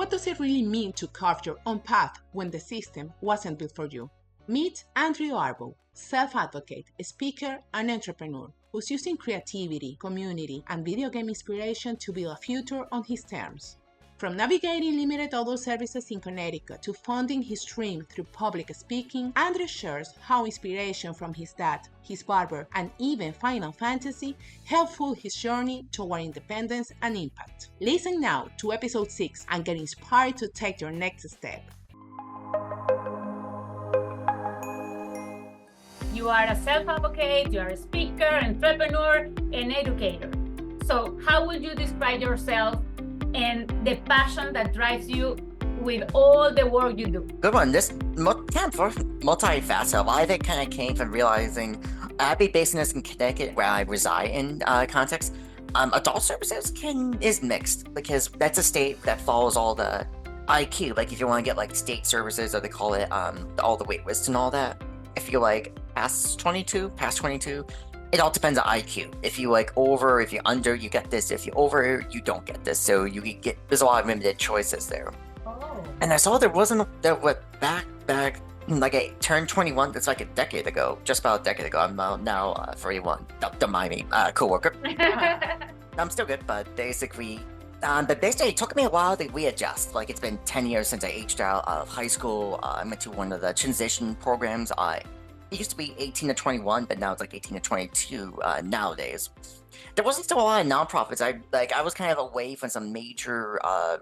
What does it really mean to carve your own path when the system wasn't built for you? Meet Andrew Arboe, self-advocate, speaker, and entrepreneur, who's using creativity, community, and video game inspiration to build a future on his terms. From navigating limited adult services in Connecticut to funding his dream through public speaking, Andrew shares how inspiration from his dad, his barber, and even Final Fantasy helped fuel his journey toward independence and impact. Listen now to episode 6 and get inspired to take your next step. You are a self-advocate, you are a speaker, entrepreneur, and educator. So how would you describe yourself and the passion that drives you with all the work you do? Good one. This multifaceted. A lot of it kind of came from realizing I'd be based in Connecticut, where I reside in context. Adult services is mixed because that's a state that follows all the IQ. Like if you want to get like state services, or they call it all the wait lists and all that. If you're like past 22, it all depends on IQ. If you like over, if you're under, you get this. If you're over, you don't get this. So there's a lot of limited choices there. Oh. And I saw back like I turned 21. That's like a decade ago, just about a decade ago. I'm now 31. Don't mind me, coworker. I'm still good, but basically, it took me a while to readjust. Like it's been 10 years since I aged out of high school. I went to one of the transition programs. It used to be 18 to 21, but now it's like 18 to 22 nowadays. There wasn't still a lot of nonprofits. I was kind of away from some major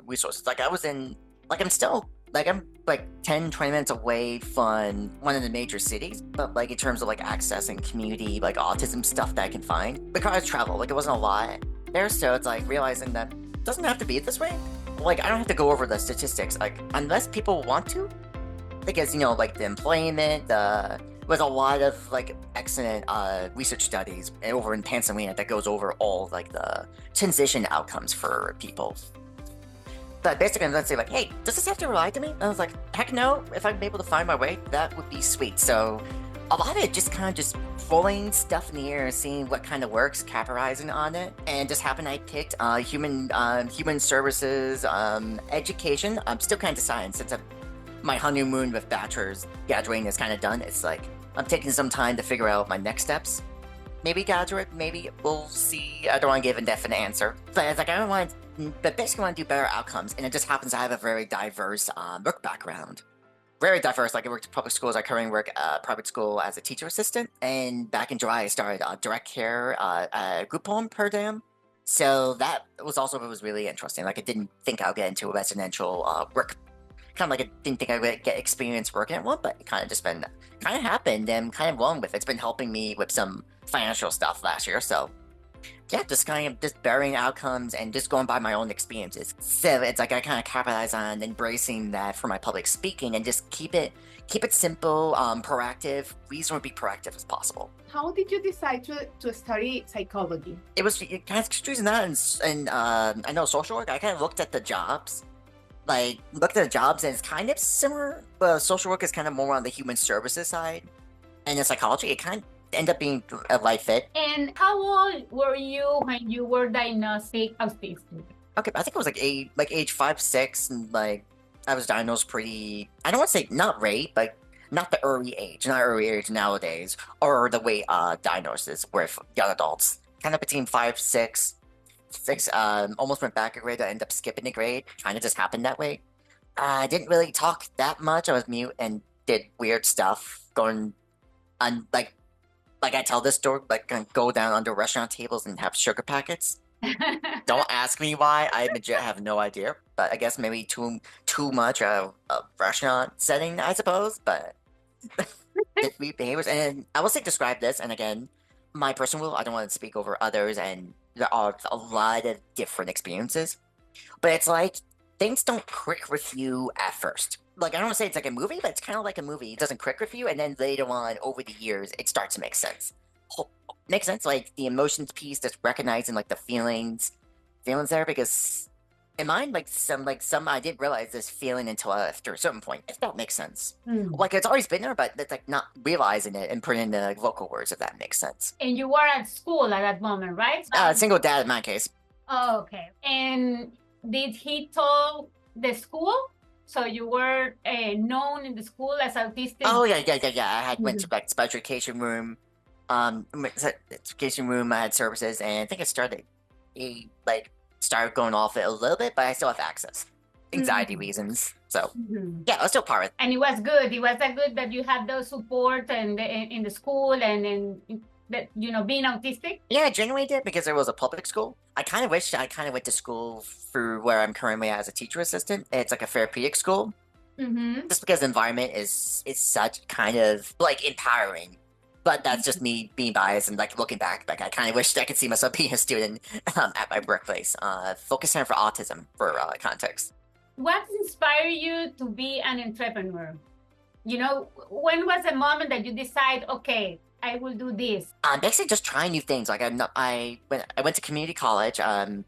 resources. Like I'm 10, 20 minutes away from one of the major cities, but like in terms of like access and community, like autism stuff that I can find, because I travel, like it wasn't a lot there. So it's like realizing that it doesn't have to be this way. Like I don't have to go over the statistics, like unless people want to, because like the employment, with a lot of like excellent research studies over in Pennsylvania that goes over all like the transition outcomes for people. But basically, I'm going to say like, hey, does this have to rely to me? And I was like, heck no. If I'm able to find my way, that would be sweet. So a lot of it just kind of just throwing stuff in the air and seeing what kind of works, capitalizing on it. And just happened I picked human services, education. I'm still kind of deciding since my honeymoon with bachelor's graduating is kind of done. It's like I'm taking some time to figure out my next steps. Maybe graduate, maybe we'll see. I don't want to give a definite answer, but it's like but basically want to do better outcomes. And it just happens I have a very diverse work background. Very diverse. Like I worked in public schools. I currently work at private school as a teacher assistant. And back in July, I started direct care group home program. So that was really interesting. Like I didn't think I would get into a residential work. Kind of like I didn't think I would get experience working at one, but it kind of happened and kind of rolling with it. It's been helping me with some financial stuff last year. So yeah, just burying outcomes and just going by my own experiences. So it's like I kind of capitalize on embracing that for my public speaking and just keep it simple, proactive, reasonably proactive as possible. How did you decide to study psychology? It was kind of choosing that and I know social work. I kind of looked at the jobs. And it's kind of similar, but social work is kind of more on the human services side. And in psychology, it kind of ended up being a right fit. And how old were you when you were diagnosed with autism? Okay, I think it was like age 5, 6, and like I was diagnosed pretty, I don't want to say not late, but not early age nowadays, or the way diagnosis with young adults. Kind of between 5, 6, almost went back a grade. I ended up skipping a grade. Kind of just happened that way. I didn't really talk that much. I was mute and did weird stuff. Going on like I tell this story, like go down under restaurant tables and have sugar packets. Don't ask me why. I legit have no idea. But I guess maybe too much of a restaurant setting, I suppose. But weird behaviors, and I will say describe this. And again, my personal rule, I don't want to speak over others, and there are a lot of different experiences. But it's like things don't click with you at first. Like I don't want to say it's like a movie, but it's kind of like a movie. It doesn't click with you, and then later on, over the years, it starts to make sense. Makes sense, like the emotions piece, just recognizing like the feelings there, because in mine, like some I didn't realize this feeling until after a certain point, if that makes sense. Like it's always been there, but it's like not realizing it and putting it into like vocal words, if that makes sense. And you were at school at that moment, right? Single dad in my case. Oh, okay. And did he tell the school? So you were known in the school as autistic? Oh yeah. I had went to like special education room, education room. I had services, and I think it started going off it a little bit, but I still have access. Anxiety reasons. So yeah, I was still part of it. And it was good. It was that good that you had those support and in the school and that, you know, being autistic. Yeah, I genuinely did because there was a public school. I kind of wish I kind of went to school for where I'm currently as a teacher assistant. It's like a therapeutic school. Just because the environment is such kind of like empowering. But that's just me being biased and like looking back. Like I kind of wish I could see myself being a student at my workplace. Focus Center for Autism for context. What inspired you to be an entrepreneur? You know, when was the moment that you decide, okay, I will do this? Basically just trying new things. Like I went to community college. In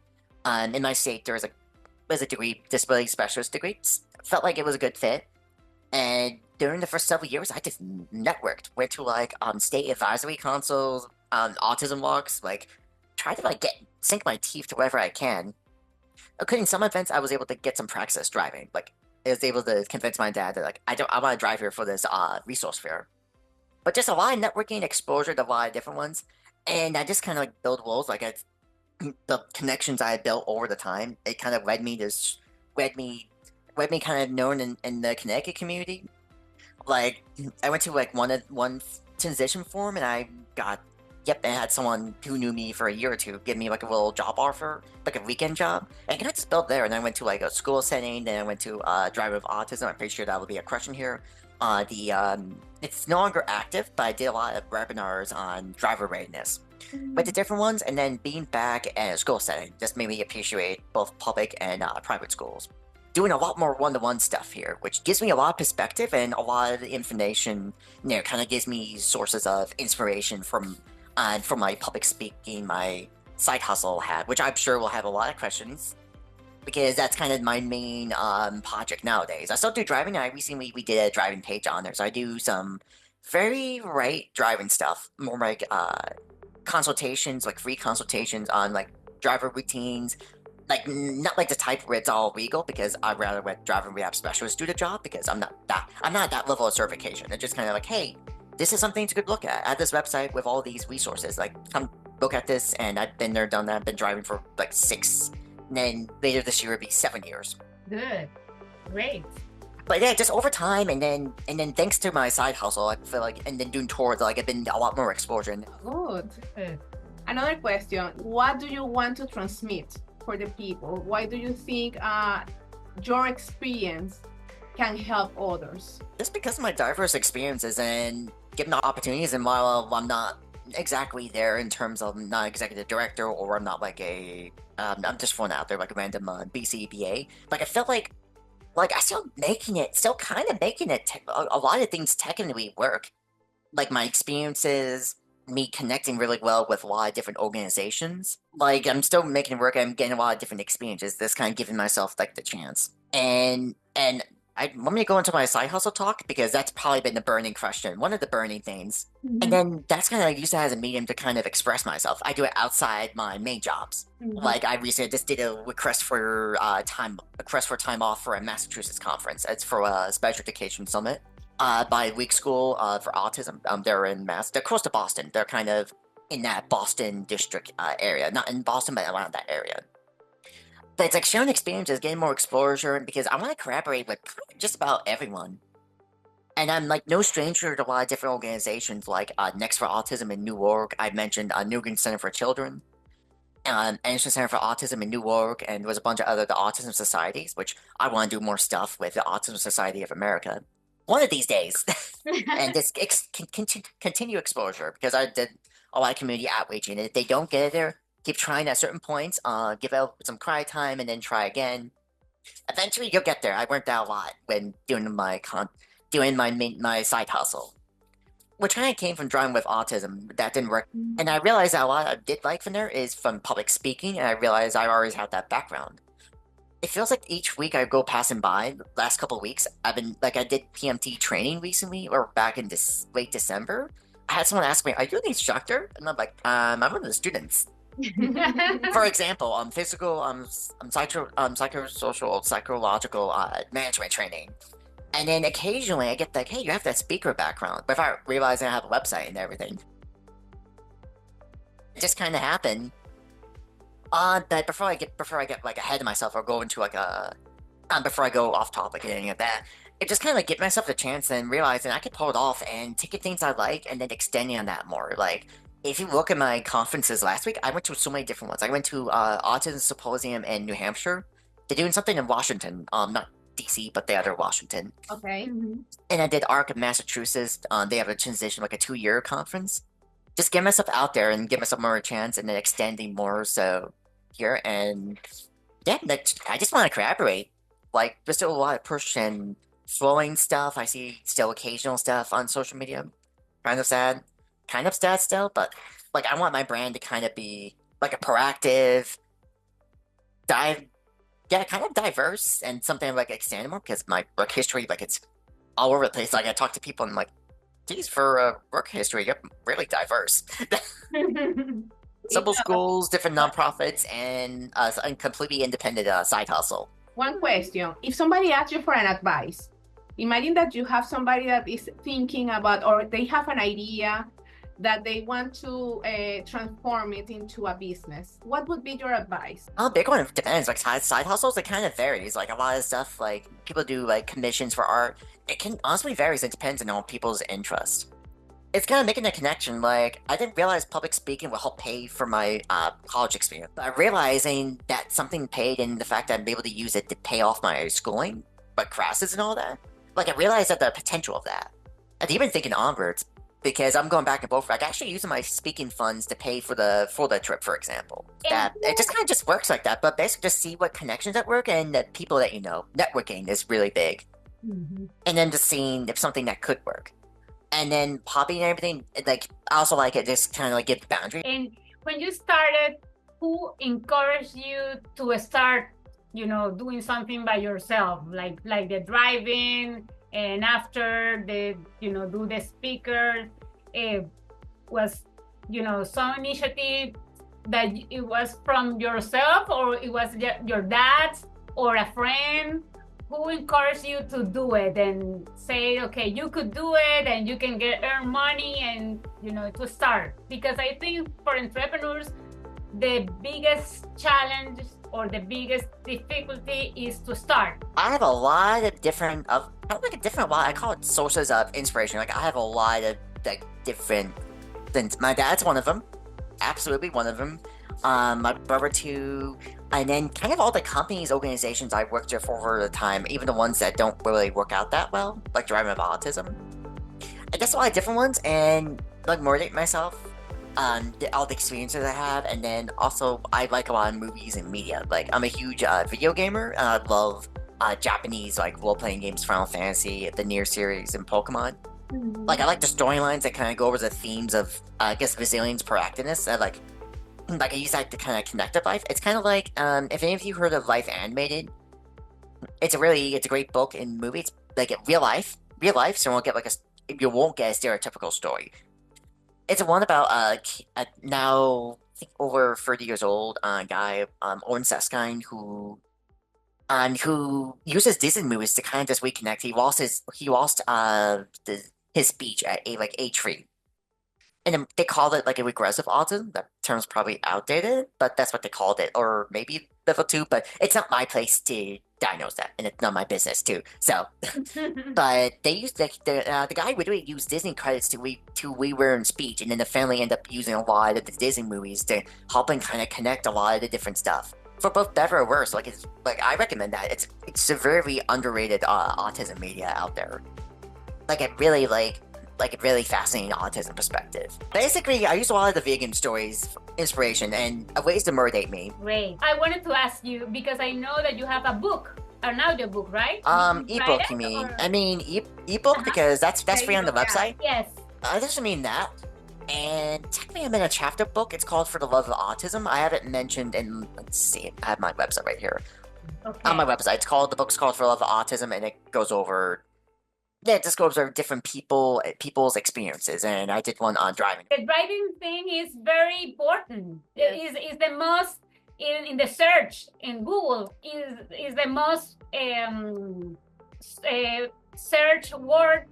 my state there was a degree, disability specialist degree. Felt like it was a good fit. And during the first several years, I just networked. Went to like state advisory councils, autism walks. Like tried to like sink my teeth to wherever I can. Including some events, I was able to get some practice driving. Like I was able to convince my dad that like I want to drive here for this resource fair. But just a lot of networking, exposure to a lot of different ones, and I just kind of like build walls. Like the connections I had built over the time, it kind of led me kind of known in the Connecticut community. Like I went to like one transition forum, and I had someone who knew me for a year or two give me like a little job offer, like a weekend job. And I just built there, and I went to like a school setting, then I went to Driver with Autism. I'm pretty sure that would be a question here. It's no longer active, but I did a lot of webinars on driver readiness. But the different ones, and then being back at a school setting just made me appreciate both public and private schools. Doing a lot more one-to-one stuff here, which gives me a lot of perspective and a lot of information. You know, kind of gives me sources of inspiration from my public speaking, my side hustle hat, which I'm sure will have a lot of questions, because that's kind of my main project nowadays. I still do driving, and we did a driving page on there, so I do some very driving stuff, more like consultations, like free consultations on like driver routines, like not like the type where it's all legal, because I'd rather let driving rehab specialists do the job, because I'm not at that level of certification. It's just kind of like, hey, this is something to look at. I have this website with all these resources. Like, come look at this, and I've been there, done that. I've been driving for like 6, and then later this year it'll be 7 years. Good, great. But yeah, just over time, and then thanks to my side hustle, I feel like, and then doing tours, like I've been a lot more exposure. Good. Another question: what do you want to transmit for the people? Why do you think your experience can help others? Just because of my diverse experiences and given the opportunities, and while I'm not exactly there in terms of not executive director, or I'm not like I'm just throwing out there like a random BCBA, like I felt like I still kind of making it a lot of things technically work. Like my experiences, me connecting really well with a lot of different organizations. Like I'm still making it work. I'm getting a lot of different experiences. That's kind of giving myself like the chance. And I want me to go into my side hustle talk, because that's probably been the burning question, one of the burning things. And then that's kind of used that as a medium to kind of express myself. I do it outside my main jobs. Like I recently just did a request for time off for a Massachusetts conference. It's for a special education summit by Week School for Autism. They're in Mass. They're close to Boston. They're kind of in that Boston district area, not in Boston, but around that area. But it's like sharing experiences, getting more exposure, because I want to collaborate with just about everyone. And I'm like no stranger to a lot of different organizations, like Next for Autism in Newark. I mentioned New England Center for Children, Anderson Center for Autism in Newark, and there was a bunch of other the autism societies, which I want to do more stuff with the Autism Society of America one of these days. And just continue exposure, because I did a lot of community outreach, and if they don't get it there, keep trying at certain points, give out some cry time, and then try again. Eventually, you'll get there. I learned that a lot when doing my side hustle, which kind of came from driving with autism. That didn't work, and I realized that a lot I did like from there is from public speaking, and I realized I always had that background. It feels like each week I go passing by. The last couple of weeks, I've been like I did PMT training recently, or back in late December. I had someone ask me, "Are you an instructor?" And I'm like, "I'm one of the students." For example, physical, psychosocial, psychological management training. And then occasionally I get like, hey, you have that speaker background, without realizing I have a website and everything. It just kind of happened. But before I get like ahead of myself or go into like before I go off topic and any of that, it just kind of like give myself a chance and realizing I could pull it off and take things I like and then extending on that more. Like, if you look at my conferences last week, I went to so many different ones. I went to Autism Symposium in New Hampshire. They're doing something in Washington, not DC, but the other Washington. Okay. And I did ARC in Massachusetts. They have a transition, like a 2-year conference. Just get myself out there and give myself more a chance and then extending more so here. And yeah, I just want to collaborate. Like, there's still a lot of push and flowing stuff. I see still occasional stuff on social media. Kind of sad still, but like I want my brand to kind of be like a proactive, kind of diverse and something like extended more, because my work history, like, it's all over the place. Like, I talk to people and I'm like, geez, for work history, you're really diverse. Simple schools, different nonprofits, and completely independent side hustle. One question: if somebody asks you for an advice, imagine that you have somebody that is thinking about, or they have an idea that they want to transform it into a business. What would be your advice? Oh, big one depends. Like side hustles, it kind of varies. Like a lot of stuff, like people do like commissions for art. It can honestly varies. It depends on people's interest. It's kind of making a connection. Like, I didn't realize public speaking will help pay for my college experience. But realizing that something paid and the fact that I'm able to use it to pay off my schooling, like classes and all that. Like, I realized that the potential of that. And even thinking onwards, because I'm going back and forth. Like, actually using my speaking funds to pay for the trip, for example. That it just kind of just works like that. But basically, just see what connections at work and the people that you know. Networking is really big. And then just seeing if something that could work. And then hobby and everything, like, I also like it, just kind of like give boundaries. And when you started, who encouraged you to start, doing something by yourself, like the driving, and after the, do the speaker? It was, some initiative that it was from yourself, or it was your dad or a friend? Who encouraged you to do it and say, okay, you could do it and you can earn money and, to start? Because I think for entrepreneurs, the biggest challenge or the biggest difficulty is to start. I have a lot of different, I call it sources of inspiration. Like, I have a lot of like different things. My dad's one of them, absolutely one of them. My brother too. And then kind of all the companies, organizations I worked with over the time, even the ones that don't really work out that well, like Driving with Autism. I guess a lot of different ones, and like motivate myself, all the experiences I have, and then also I like a lot of movies and media. Like, I'm a huge video gamer, and I love Japanese like role-playing games, Final Fantasy, the Nier series, and Pokemon. Like, I like the storylines that kind of go over the themes of, I guess, resilience, proactiveness, and like I use that to kind of connect to life. It's kind of like, if any of you heard of Life Animated, it's a great book and movie. It's like real life, so you won't get a stereotypical story. It's one about now I think over 30 years old guy, Owen Seskine, who uses Disney movies to kind of just reconnect. He lost his speech at age 3. And they called it like a regressive autism. That term's probably outdated, but that's what they called it. Or maybe level 2, but it's not my place to diagnose that, and it's not my business too. So, but they used the guy would really use Disney credits to relearn speech, and then the family ended up using a lot of the Disney movies to help and kind of connect a lot of the different stuff. For both better or worse, I recommend that. It's a very underrated autism media out there. Like, it really a really fascinating autism perspective. Basically, I use a lot of the vegan stories for inspiration and ways to motivate me. Great. I wanted to ask you, because I know that you have a book, an audio book, right? Ebook, you mean? Or... I mean, ebook, because that's free on the website. Yes. I just mean that. And technically, I'm in a chapter book. It's called For the Love of Autism. I have it mentioned in, let's see, I have my website right here. Okay. On my website, the book's called For the Love of Autism, and it goes over Yeah, it just goes over different people's experiences, and I did one on driving. The driving thing is very important. Is the most in the search in Google is the most search word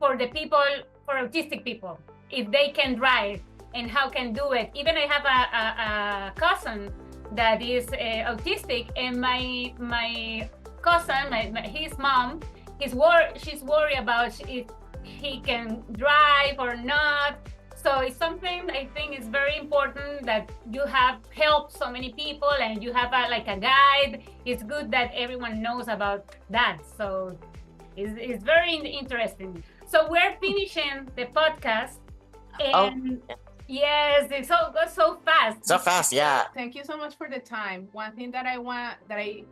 for the people, for autistic people, if they can drive and how can do it. Even I have a cousin that is autistic, and my cousin, his mom, she's worried about if he can drive or not. So it's something I think is very important that you have helped so many people and you have like a guide. It's good that everyone knows about that. So it's very interesting. So we're finishing the podcast, and yes, it goes so fast. So fast, yeah. Thank you so much for the time. One thing that I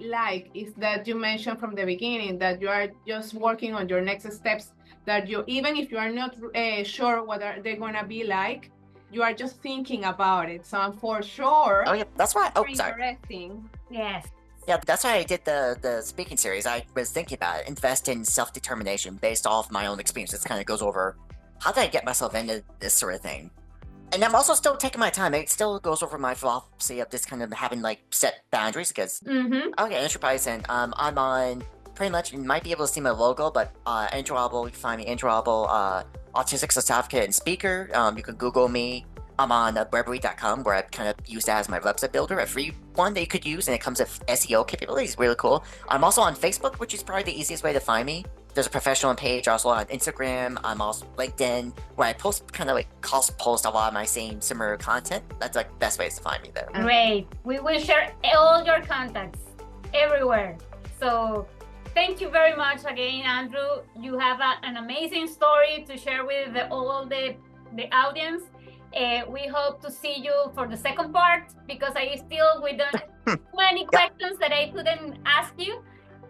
like is that you mentioned from the beginning that you are just working on your next steps, that you, even if you are not sure what they're gonna be like, you are just thinking about it. So for sure. Oh yeah, that's why. Oh, sorry. Interesting. Yes. Yeah, that's why I did the speaking series. I was thinking about it, invest in self-determination based off my own experience. It kind of goes over how did I get myself into this sort of thing. And I'm also still taking my time. It still goes over my philosophy of this kind of having like set boundaries because okay, enterprise, and I'm on pretty much, you might be able to see my logo, but Andrew Arboe, you can find me Andrew Arboe, autistic social advocate and speaker. You can Google me. I'm on Burberry.com, where I kind of use that as my website builder, a free one that you could use, and it comes with SEO capabilities. Really cool. I'm also on Facebook, which is probably the easiest way to find me. There's a professional page, also on Instagram. I'm also LinkedIn, where I post kind of like post a lot of my similar content. That's like best ways to find me there. Great. We will share all your contacts everywhere. So thank you very much again, Andrew. You have an amazing story to share with all the audience. We hope to see you for the second part, because we don't have many questions that I couldn't ask you.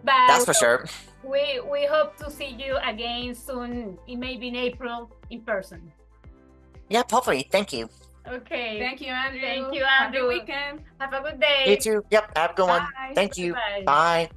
But that's for sure. We hope to see you again soon, maybe in April, in person. Yeah, hopefully. Thank you. Okay. Thank you, Andrew. Thank you, Andrew. Have a good weekend. Have a good day. You too. Yep, have a good one. Bye. Thank you. Bye. Bye.